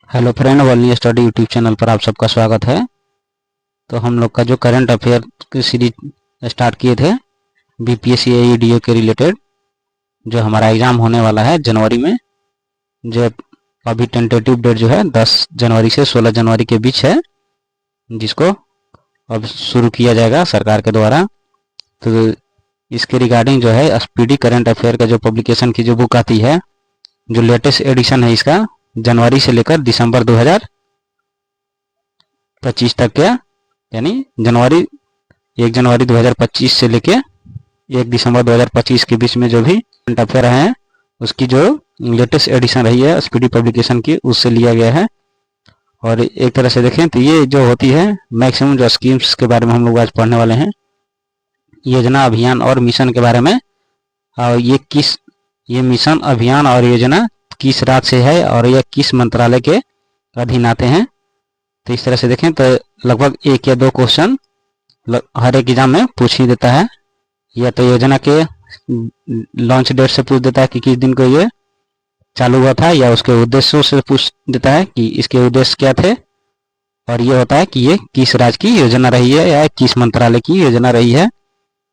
Hello friend, वॉल्नी study YouTube channel पर आप सबका स्वागत है। तो हम लोग का जो करंट अफेयर की सीरीज स्टार्ट किए थे बीपीएससी एईडीओ के रिलेटेड, जो हमारा एग्ज़ाम होने वाला है जनवरी में, जो अभी टेंटेटिव डेट जो है 10 जनवरी से 16 जनवरी के बीच है, जिसको अब शुरू किया जाएगा सरकार के द्वारा। तो इसके रिगार्डिंग जो है स्पीडी करंट अफेयर का जो पब्लिकेशन की जो बुक आती है, जो लेटेस्ट एडिशन है इसका, जनवरी से लेकर दिसंबर 2025 तक का, यानी 1 जनवरी 2025 से लेके 1 दिसंबर 2025 के बीच में जो भी करंट अफेयर हैं उसकी जो लेटेस्ट एडिशन रही है स्पीडी पब्लिकेशन की, उससे लिया गया है। और एक तरह से देखें तो ये जो होती है मैक्सिमम जो स्कीम्स के बारे में हम लोग आज पढ़ने वाले हैं, योजना, अभियान और मिशन के बारे में। और ये मिशन, अभियान और योजना किस राज्य से है और यह किस मंत्रालय के अधीन आते हैं। तो इस तरह से देखें तो लगभग 1 या 2 क्वेश्चन हर एक एग्जाम में पूछ ही देता है। या तो योजना के लॉन्च डेट से पूछ देता है कि किस दिन को ये चालू हुआ था, या उसके उद्देश्यों से पूछ देता है कि इसके उद्देश्य क्या थे, और ये होता है कि ये किस राज्य की योजना रही है या किस मंत्रालय की योजना रही है।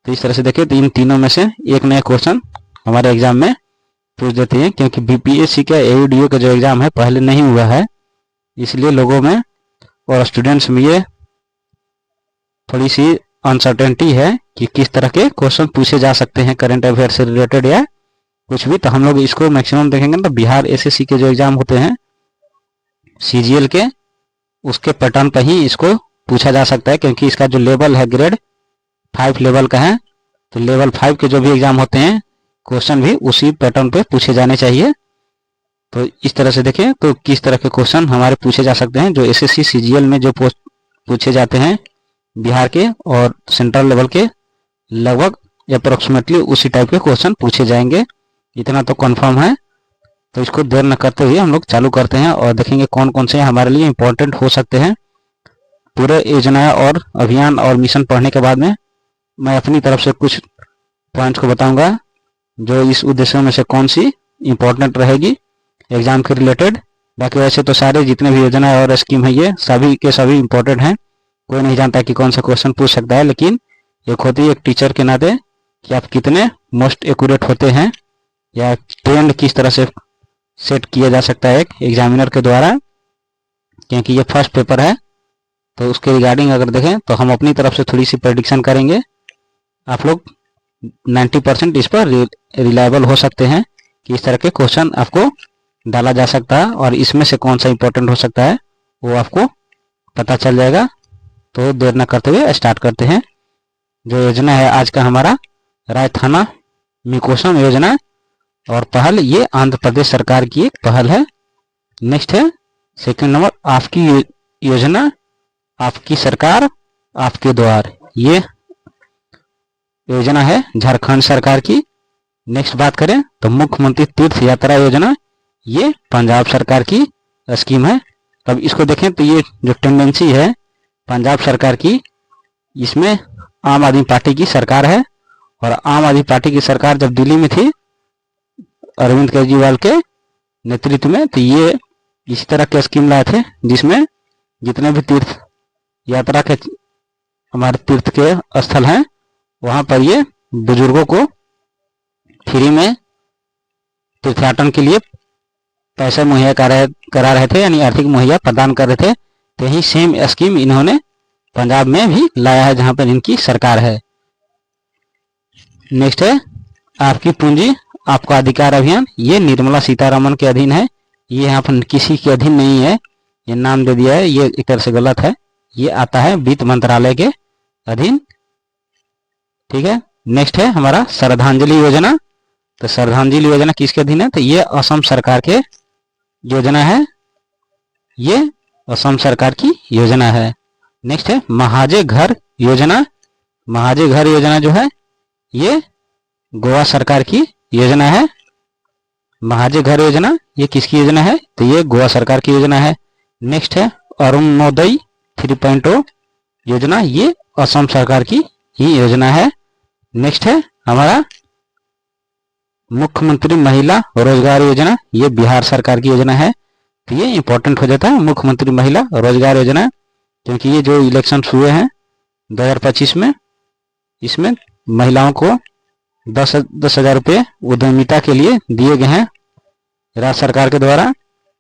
तो इस तरह से देखें तो इन तीनों में से एक नया क्वेश्चन हमारे एग्जाम में पूछ देते हैं, क्योंकि बीपीएससी का एईडीओ का जो एग्ज़ाम है पहले नहीं हुआ है, इसलिए लोगों में और स्टूडेंट्स में ये थोड़ी सी अनसर्टेनिटी है कि किस तरह के क्वेश्चन पूछे जा सकते हैं करंट अफेयर से रिलेटेड या कुछ भी। तो हम लोग इसको मैक्सिमम देखेंगे तो बिहार एसएससी के जो एग्ज़ाम होते हैं सीजीएल के, उसके पैटर्न पर ही इसको पूछा जा सकता है, क्योंकि इसका जो लेवल है ग्रेड 5 लेवल का है। तो लेवल 5 के जो भी एग्ज़ाम होते हैं क्वेश्चन भी उसी पैटर्न पे पूछे जाने चाहिए। तो इस तरह से देखें तो किस तरह के क्वेश्चन हमारे पूछे जा सकते हैं, जो एसएससी सीजीएल में जो पूछे जाते हैं बिहार के और सेंट्रल लेवल के, लगभग अप्रोक्सीमेटली उसी टाइप के क्वेश्चन पूछे जाएंगे, इतना तो कंफर्म है। तो इसको देर न करते हुए हम लोग चालू करते हैं और देखेंगे कौन कौन से हमारे लिए इम्पोर्टेंट हो सकते हैं। पूरे योजना और अभियान और मिशन पढ़ने के बाद में मैं अपनी तरफ से कुछ पॉइंट्स को बताऊंगा, जो इस उद्देश्यों में से कौन सी इम्पोर्टेंट रहेगी एग्जाम के रिलेटेड। बाकी वैसे तो सारे जितने भी योजना और स्कीम है ये सभी के सभी इम्पोर्टेंट हैं, कोई नहीं जानता कि कौन सा क्वेश्चन पूछ सकता है, लेकिन एक होती है एक टीचर के नाते कि आप कितने मोस्ट एक्यूरेट होते हैं या ट्रेंड किस तरह से सेट किया जा सकता है एक एग्जामिनर के द्वारा, क्योंकि ये फर्स्ट पेपर है। तो उसके रिगार्डिंग अगर देखें तो हम अपनी तरफ से थोड़ी सी प्रेडिक्शन करेंगे, आप लोग 90% इस पर रिलायबल हो सकते हैं कि इस तरह के क्वेश्चन आपको डाला जा सकता है, और इसमें से कौन सा इंपॉर्टेंट हो सकता है वो आपको पता चल जाएगा। तो देर न करते हुए स्टार्ट करते हैं। जो योजना है आज का हमारा रायथाना मिकोसम योजना, और पहल ये आंध्र प्रदेश सरकार की एक पहल है। नेक्स्ट है सेकंड नंबर आपकी योजना, आपकी सरकार, आपके द्वार, ये योजना है झारखंड सरकार की। नेक्स्ट बात करें तो मुख्यमंत्री तीर्थ यात्रा योजना, ये पंजाब सरकार की स्कीम है। अब इसको देखें तो ये जो टेंडेंसी है पंजाब सरकार की, इसमें आम आदमी पार्टी की सरकार है, और आम आदमी पार्टी की सरकार जब दिल्ली में थी अरविंद केजरीवाल के नेतृत्व में, तो ये इसी तरह के स्कीम लाए थे जिसमें जितने भी तीर्थ यात्रा के हमारे तीर्थ के स्थल हैं वहाँ पर ये बुजुर्गों को फ्री में तीर्थयाटन के लिए पैसे मुहैया करा रहे थे, यानी आर्थिक मुहैया प्रदान कर रहे थे। तो यही सेम स्कीम इन्होंने पंजाब में भी लाया है जहाँ पर इनकी सरकार है। नेक्स्ट है आपकी पूंजी आपका अधिकार अभियान, ये निर्मला सीतारमन के अधीन है, ये यहाँ पर किसी के अधीन नहीं है, ये नाम दे दिया है, ये एक तरह से गलत है, ये आता है वित्त मंत्रालय के अधीन, ठीक है। नेक्स्ट है हमारा श्रद्धांजलि योजना। तो श्रद्धांजलि योजना किसके अधीन है, तो ये असम सरकार के योजना है, ये असम सरकार की योजना है। नेक्स्ट है महाजे घर योजना। महाजे घर योजना जो है ये गोवा सरकार की योजना है। महाजे घर योजना ये किसकी योजना है, तो ये गोवा सरकार की योजना है। नेक्स्ट है अरुणोदय 3.0 योजना, ये असम सरकार की ही योजना है। नेक्स्ट है हमारा मुख्यमंत्री महिला रोजगार योजना, ये बिहार सरकार की योजना है। तो ये इंपॉर्टेंट हो जाता है मुख्यमंत्री महिला रोजगार योजना, क्योंकि ये जो इलेक्शन हुए हैं 2025 में, इसमें महिलाओं को 10,000 रुपये उद्यमिता के लिए दिए गए हैं राज्य सरकार के द्वारा,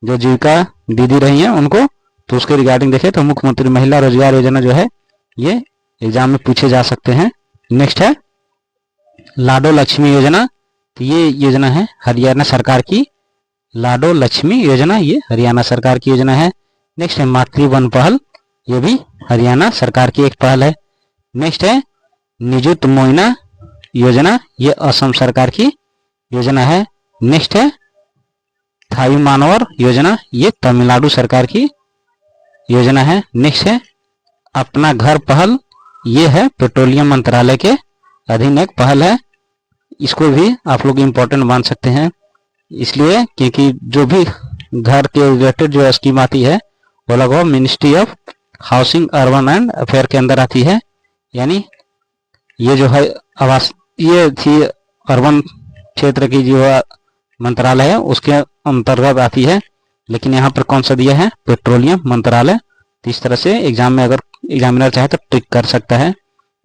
जो जीविका दीदी रही हैं उनको। तो उसके रिगार्डिंग देखें तो मुख्यमंत्री महिला रोजगार योजना जो है ये एग्जाम में पूछे जा सकते हैं। नेक्स्ट है लाडो लक्ष्मी योजना। तो ये योजना है हरियाणा सरकार की, लाडो लक्ष्मी योजना ये हरियाणा सरकार की योजना है। नेक्स्ट है मातृवन पहल, ये भी हरियाणा सरकार की एक पहल है। नेक्स्ट है निजुत मोइना योजना, ये असम सरकार की योजना है। नेक्स्ट है थाई मानवर योजना, ये तमिलनाडु सरकार की योजना है। नेक्स्ट है अपना घर पहल, ये है पेट्रोलियम मंत्रालय के अधीन एक पहल है। इसको भी आप लोग इम्पोर्टेंट मान सकते हैं, इसलिए क्योंकि जो भी घर के रिलेटेड जो स्कीम आती है वो लगभग ministry of housing urban and affair के अंदर आती है। यानी ये जो है आवास, ये थी अर्बन क्षेत्र की जो मंत्रालय है उसके अंतर्गत आती है, लेकिन यहाँ पर कौन सा दिया है पेट्रोलियम मंत्रालय। तो इस तरह से एग्जाम में अगर एग्जामिनर चाहे तो टिक कर सकता है।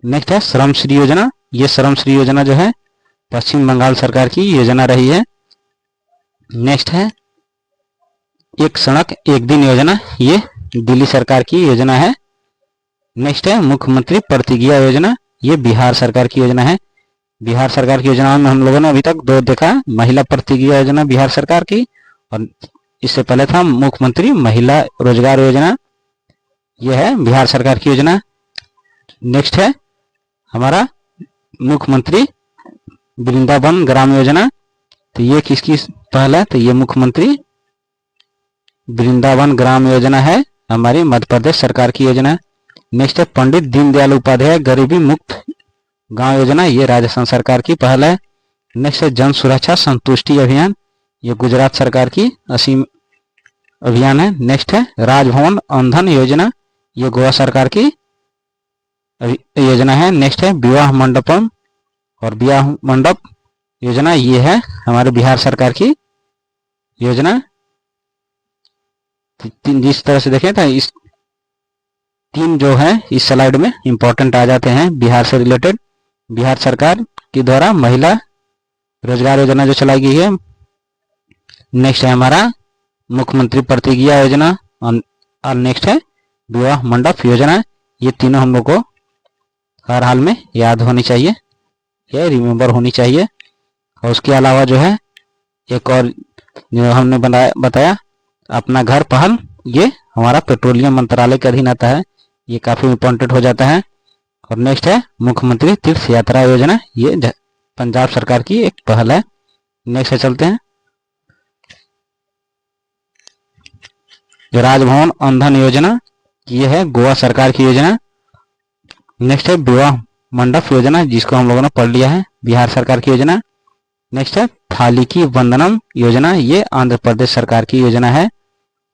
नेक्स्ट है श्रम श्री योजना, ये श्रम श्री योजना जो है पश्चिम बंगाल सरकार की योजना रही है। नेक्स्ट है एक सड़क एक दिन योजना, ये दिल्ली सरकार की योजना है। नेक्स्ट है मुख्यमंत्री प्रतिज्ञा योजना, ये बिहार सरकार की योजना है। बिहार सरकार की योजनाओं में हम लोगों ने अभी तक दो देखा, महिला प्रतिज्ञा योजना बिहार सरकार की, और इससे पहले था मुख्यमंत्री महिला रोजगार योजना, यह है बिहार सरकार की योजना। नेक्स्ट है हमारा मुख्यमंत्री वृंदावन ग्राम योजना, तो ये किसकी पहल है, तो ये मुख्यमंत्री वृंदावन ग्राम योजना है हमारी मध्य प्रदेश सरकार की योजना। नेक्स्ट है पंडित दीनदयाल उपाध्याय गरीबी मुक्त गांव योजना, ये राजस्थान सरकार की पहल है। नेक्स्ट है जन सुरक्षा संतुष्टि अभियान, ये गुजरात सरकार की असीम अभियान है। नेक्स्ट है राजभवन अंधन योजना, ये गोवा सरकार की योजना है। नेक्स्ट है विवाह मंडपम और विवाह मंडप योजना, ये है हमारे बिहार सरकार की योजना। जिस तरह से देखें तो इस तीन जो है इस स्लाइड में इंपॉर्टेंट आ जाते हैं बिहार से रिलेटेड। बिहार सरकार के द्वारा महिला रोजगार योजना जो चलाई गई है। नेक्स्ट है हमारा मुख्यमंत्री प्रतिज्ञा योजना, और नेक्स्ट है विवाह मंडप योजना। ये तीनों हम लोग को हर हाल में याद होनी चाहिए, ये रिमेम्बर होनी चाहिए। और उसके अलावा जो है एक और जो हमने बताया अपना घर पहल, ये हमारा पेट्रोलियम मंत्रालय के अधीन आता है, ये काफी इंपॉर्टेंट हो जाता है। और नेक्स्ट है मुख्यमंत्री तीर्थ यात्रा योजना, ये पंजाब सरकार की एक पहल है। नेक्स्ट चलते हैं जो राजभवन अंधन योजना, ये है गोवा सरकार की योजना। नेक्स्ट है विवाह मंडप योजना, जिसको हम लोगों ने पढ़ लिया है, बिहार सरकार की योजना। नेक्स्ट है थाली की वंदनम योजना, ये आंध्र प्रदेश सरकार की योजना है।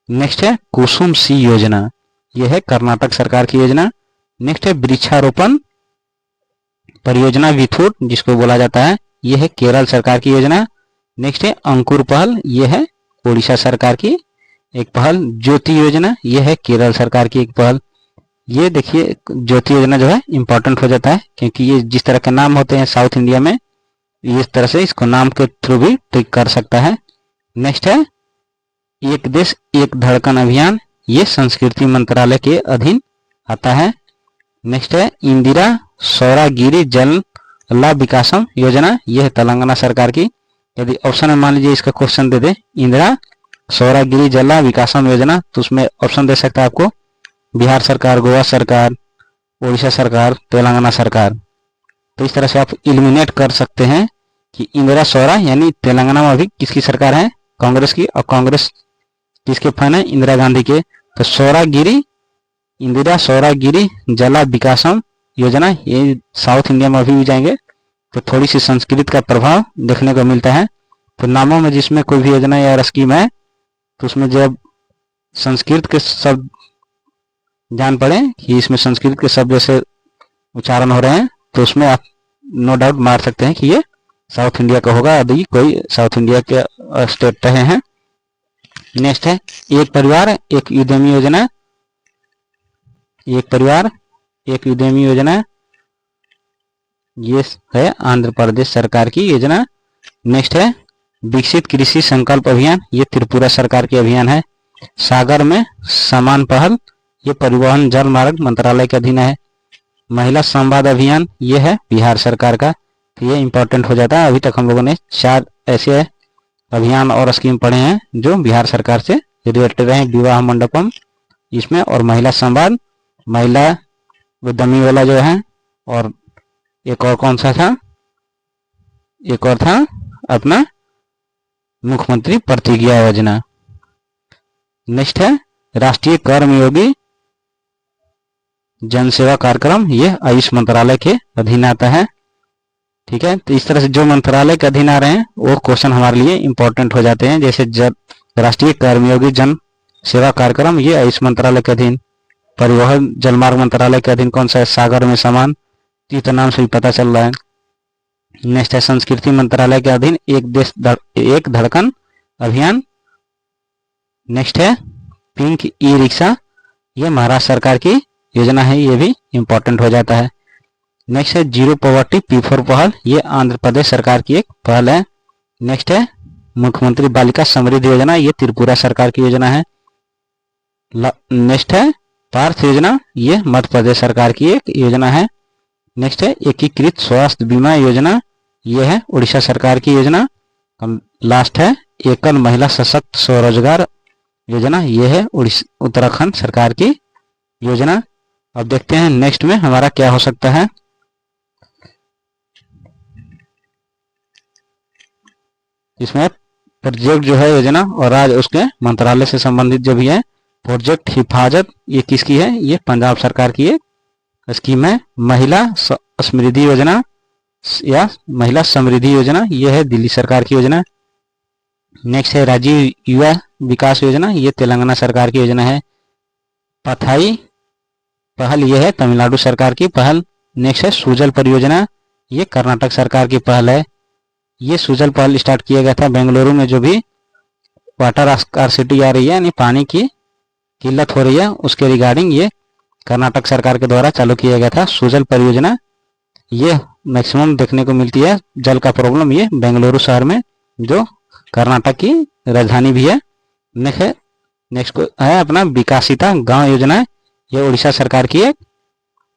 नेक्स्ट है कुसुम सी योजना, ये है कर्नाटक सरकार की योजना। नेक्स्ट है वृक्षारोपण परियोजना विथुट, जिसको बोला जाता है, ये है केरल सरकार की योजना। नेक्स्ट है अंकुर पहल, ये है उड़ीसा सरकार की एक पहल। ज्योति योजना, ये है केरल सरकार की एक पहल। ये देखिए ज्योति योजना जो है इंपॉर्टेंट हो जाता है, क्योंकि ये जिस तरह के नाम होते हैं साउथ इंडिया में, इस तरह से इसको नाम के थ्रू भी ट्रिक कर सकता है। नेक्स्ट है एक देश एक धड़कन अभियान, ये संस्कृति मंत्रालय के अधीन आता है। नेक्स्ट है इंदिरा सौरागिरी जल विकासम योजना, यह है तेलंगाना सरकार की। यदि ऑप्शन में मान लीजिए इसका क्वेश्चन दे दे इंदिरा सौरागिरी जल विकासम योजना, तो उसमें ऑप्शन दे सकता है आपको बिहार सरकार, गोवा सरकार, उड़ीसा सरकार, तेलंगाना सरकार। तो इस तरह से आप इलिमिनेट कर सकते हैं कि इंदिरा सौरा यानी तेलंगाना में अभी किसकी सरकार है, कांग्रेस की, और कांग्रेस किसके फैन है, इंदिरा गांधी के। तो सौरागिरी इंदिरा सौरागिरी जला विकासम योजना, ये साउथ इंडिया में अभी भी जाएंगे तो थोड़ी सी संस्कृत का प्रभाव देखने को मिलता है। तो नामों में जिसमें कोई भी योजना या स्कीम है तो उसमें जब संस्कृत के शब्द जान पड़े कि इसमें संस्कृत के शब्द जैसे उच्चारण हो रहे हैं, तो उसमें आप नो डाउट मार सकते हैं कि ये साउथ इंडिया का होगा, यदि कोई साउथ इंडिया के स्टेट रहे हैं। नेक्स्ट है एक परिवार एक उद्यमी योजना, एक परिवार एक उद्यमी योजना, ये है आंध्र प्रदेश सरकार की योजना। नेक्स्ट है विकसित कृषि संकल्प अभियान, ये त्रिपुरा सरकार के अभियान है। सागर में समान पहल, ये परिवहन जल मार्ग मंत्रालय के अधीन है। महिला संवाद अभियान, ये है बिहार सरकार का, तो ये इंपॉर्टेंट हो जाता है। अभी तक हम लोगों ने 4 ऐसे अभियान और स्कीम पढ़े हैं जो बिहार सरकार से रिलेटेड हैं। विवाह मंडपम इसमें, और महिला संवाद, महिला उद्यमी वाला जो है, और एक और कौन सा था, एक और था अपना मुख्यमंत्री प्रतिज्ञा योजना। नेक्स्ट है राष्ट्रीय कर्मयोगी जन सेवा कार्यक्रम, ये आयुष मंत्रालय के अधीन आता है। ठीक है, तो इस तरह से जो मंत्रालय के अधीन आ रहे हैं वो क्वेश्चन हमारे लिए इंपॉर्टेंट हो जाते हैं। जैसे राष्ट्रीय कर्मयोगी जन सेवा कार्यक्रम, ये आयुष मंत्रालय के अधीन। परिवहन जलमार्ग मंत्रालय के अधीन कौन सा है, सागर में समान, इतना नाम से भी पता चल रहा है। नेक्स्ट है संस्कृति मंत्रालय के अधीन एक देश एक धड़कन अभियान। नेक्स्ट है पिंक ई रिक्शा, ये महाराष्ट्र सरकार की योजना है, ये भी इंपॉर्टेंट हो जाता है। नेक्स्ट है जीरो पॉवर्टी P4 पहल, ये आंध्र प्रदेश सरकार की एक पहल है। नेक्स्ट है मुख्यमंत्री बालिका समृद्धि योजना, ये त्रिपुरा सरकार की योजना है। नेक्स्ट है पार्थ योजना, ये मध्य प्रदेश सरकार की एक योजना है। नेक्स्ट है एकीकृत स्वास्थ्य बीमा योजना, ये है उड़ीसा सरकार की योजना। लास्ट है एकल महिला सशक्त स्वरोजगार योजना, ये है उत्तराखंड सरकार की योजना। अब देखते हैं नेक्स्ट में हमारा क्या हो सकता है। इसमें प्रोजेक्ट जो है योजना और राज्य उसके मंत्रालय से संबंधित जो भी है। प्रोजेक्ट हिफाजत, ये किसकी है, ये पंजाब सरकार की एक स्कीम है। महिला समृद्धि योजना या महिला समृद्धि योजना, ये है दिल्ली सरकार की योजना। नेक्स्ट है राजीव युवा विकास योजना, ये तेलंगाना सरकार की योजना है। पथाई पहल, ये है तमिलनाडु सरकार की पहल। नेक्स्ट है सुजल परियोजना, ये कर्नाटक सरकार की पहल है। ये सुजल पहल स्टार्ट किया गया था बेंगलुरु में, जो भी वाटर स्कार्सिटी आ रही है यानी पानी की किल्लत हो रही है, उसके रिगार्डिंग ये कर्नाटक सरकार के द्वारा चालू किया गया था सुजल परियोजना। ये मैक्सिमम देखने को मिलती है जल का प्रॉब्लम, ये बेंगलुरु शहर में, जो कर्नाटक की राजधानी भी है। नेक्स्ट है अपना विकासिता गांव योजना, ये उड़ीसा सरकार की एक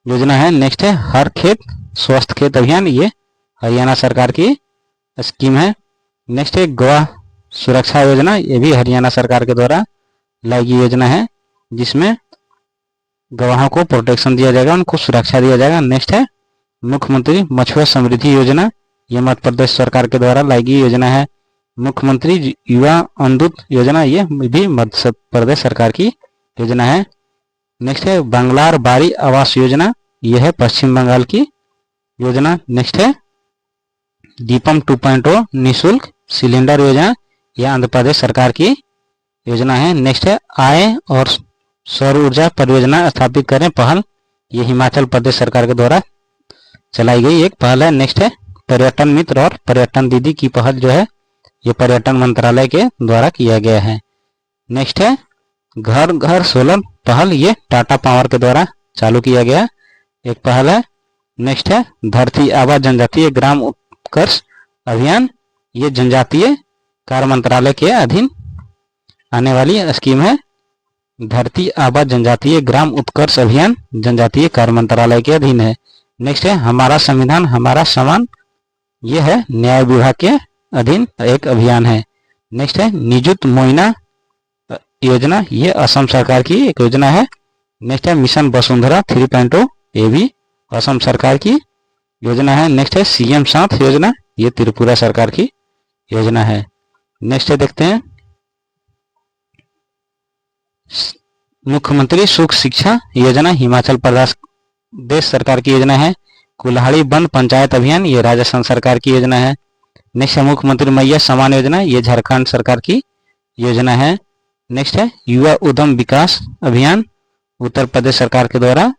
योजना है। नेक्स्ट है हर खेत स्वस्थ खेत अभियान, ये हरियाणा सरकार की स्कीम है। नेक्स्ट है गवाह सुरक्षा योजना, ये भी हरियाणा सरकार के द्वारा लाई गई योजना है, जिसमें गवाहों को प्रोटेक्शन दिया जाएगा, उनको सुरक्षा दिया जाएगा। नेक्स्ट है मुख्यमंत्री मछुआ समृद्धि योजना, ये मध्य प्रदेश सरकार के द्वारा लाई गई योजना है। मुख्यमंत्री युवा अंदुत योजना, ये भी मध्य प्रदेश सरकार की योजना है। नेक्स्ट है बंगलार बारी आवास योजना, यह है पश्चिम बंगाल की योजना। नेक्स्ट है दीपम 2.0 निःशुल्क सिलेंडर योजना, यह आंध्र प्रदेश सरकार की योजना है। नेक्स्ट है आय और सौर ऊर्जा परियोजना स्थापित करें पहल, ये हिमाचल प्रदेश सरकार के द्वारा चलाई गई एक पहल है। नेक्स्ट है पर्यटन मित्र और पर्यटन दीदी की पहल जो है, ये पर्यटन मंत्रालय के द्वारा किया गया है। नेक्स्ट है घर घर सोलर पहल, ये टाटा पावर के द्वारा चालू किया गया एक पहल है। नेक्स्ट है धरती आबा जनजातीय ग्राम उत्कर्ष अभियान, ये जनजातीय कार्य मंत्रालय के अधीन आने वाली स्कीम है। धरती आबा जनजातीय ग्राम उत्कर्ष अभियान जनजातीय कार्य मंत्रालय के अधीन है। नेक्स्ट है हमारा संविधान हमारा सम्मान, यह है न्याय विभाग के अधीन एक अभियान है। नेक्स्ट है निजुत मोइना योजना, ये असम सरकार की एक योजना है। नेक्स्ट है मिशन वसुंधरा 3.0, ये भी असम सरकार की योजना है। नेक्स्ट है CM साथ योजना, ये त्रिपुरा सरकार की योजना है। नेक्स्ट है देखते हैं मुख्यमंत्री सुख शिक्षा योजना, हिमाचल प्रदेश सरकार की योजना है। कुल्हाड़ी बंद पंचायत अभियान, ये राजस्थान सरकार की योजना है। नेक्स्ट है मुख्यमंत्री मैया समान योजना, ये झारखंड सरकार की योजना है। नेक्स्ट है युवा उद्यम विकास अभियान, उत्तर प्रदेश सरकार के द्वारा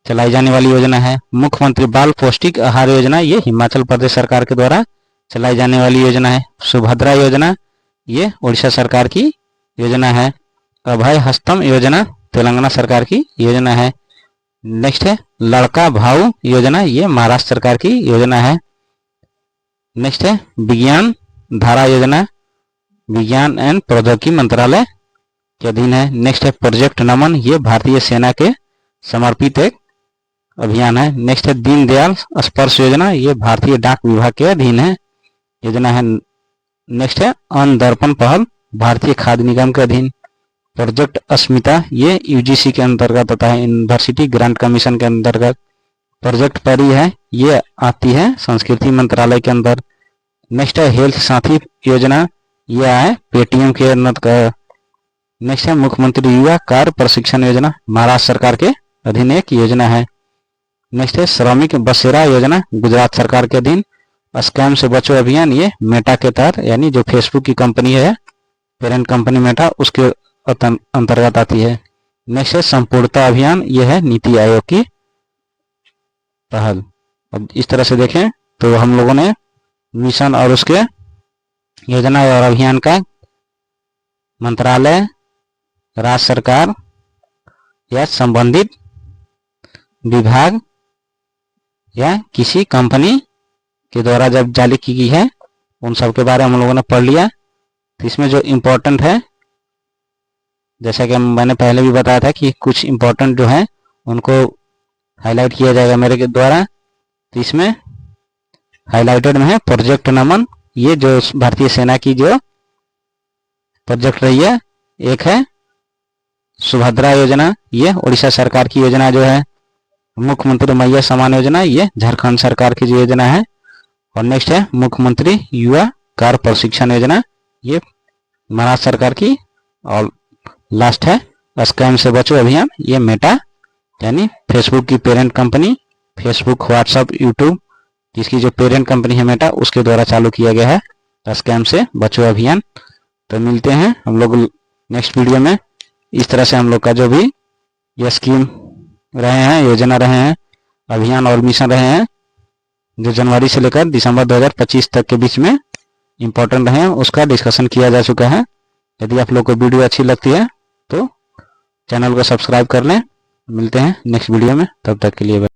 चलाई जाने वाली योजना है। मुख्यमंत्री बाल पौष्टिक आहार योजना, ये हिमाचल प्रदेश सरकार के द्वारा चलाई जाने वाली योजना है। सुभद्रा योजना, ये उड़ीसा सरकार की योजना है। अभय हस्तम योजना तेलंगाना सरकार की योजना है। नेक्स्ट है लड़का भाऊ योजना, ये महाराष्ट्र सरकार की योजना है। नेक्स्ट है विज्ञान धारा योजना, विज्ञान एंड प्रौद्योगिकी मंत्रालय के अधीन है। नेक्स्ट है प्रोजेक्ट नमन, ये भारतीय सेना के समर्पित एक अभियान है। नेक्स्ट है दीनदयाल स्पर्श योजना, ये भारतीय डाक विभाग के अधीन है योजना है। नेक्स्ट है अन्न दर्पण पहल, भारतीय खाद्य निगम के अधीन। प्रोजेक्ट अस्मिता, ये यूजीसी के अंतर्गत आता है, यूनिवर्सिटी ग्रांट कमीशन के अंतर्गत। प्रोजेक्ट परी है, ये आती है संस्कृति मंत्रालय के अंदर। नेक्स्ट है हेल्थ साथी योजना, ये आए पेटीएम के अंतर्गत। नेक्स्ट है मुख्यमंत्री युवा कार्य प्रशिक्षण योजना, महाराष्ट्र सरकार के अधीन एक योजना है। नेक्स्ट है श्रमिक बसेरा योजना, गुजरात सरकार के अधीन। स्कैम से बचो अभियान, ये मेटा के तहत, यानी जो फेसबुक की कंपनी है पेरेंट कंपनी मेटा, उसके अंतर्गत आती है। नेक्स्ट है संपूर्णता अभियान, ये है नीति आयोग की पहल। अब इस तरह से देखें तो हम लोगों ने मिशन और उसके योजना और अभियान का मंत्रालय, राज्य सरकार या संबंधित विभाग या किसी कंपनी के द्वारा जब जारी की गई है उन सब के बारे में हम लोगों ने पढ़ लिया। तो इसमें जो इम्पोर्टेंट है, जैसा कि मैंने पहले भी बताया था कि कुछ इम्पोर्टेंट जो है उनको हाईलाइट किया जाएगा मेरे के द्वारा। तो इसमें हाईलाइटेड में है प्रोजेक्ट नमन, ये जो भारतीय सेना की जो प्रोजेक्ट रही है। एक है सुभद्रा योजना, ये उड़ीसा सरकार की योजना जो है। मुख्यमंत्री मैया समान योजना, ये झारखंड सरकार की जो योजना है। और नेक्स्ट है मुख्यमंत्री युवा कार्य प्रशिक्षण योजना, ये महाराष्ट्र सरकार की। और लास्ट है स्कैम से बचो अभियान, ये मेटा यानी फेसबुक की parent company, Facebook WhatsApp YouTube जिसकी जो पेरेंट कंपनी है मेटा, उसके द्वारा चालू किया गया है स्कैम से बचो अभियान। तो मिलते हैं हम लोग नेक्स्ट वीडियो में। इस तरह से हम लोग का जो भी ये स्कीम रहे हैं, योजना रहे हैं, अभियान और मिशन रहे हैं, जो जनवरी से लेकर दिसंबर 2025 तक के बीच में इम्पोर्टेंट रहे हैं, उसका डिस्कशन किया जा चुका है। यदि आप लोग को वीडियो अच्छी लगती है तो चैनल को सब्सक्राइब कर लें। मिलते हैं नेक्स्ट वीडियो में, तब तक के लिए।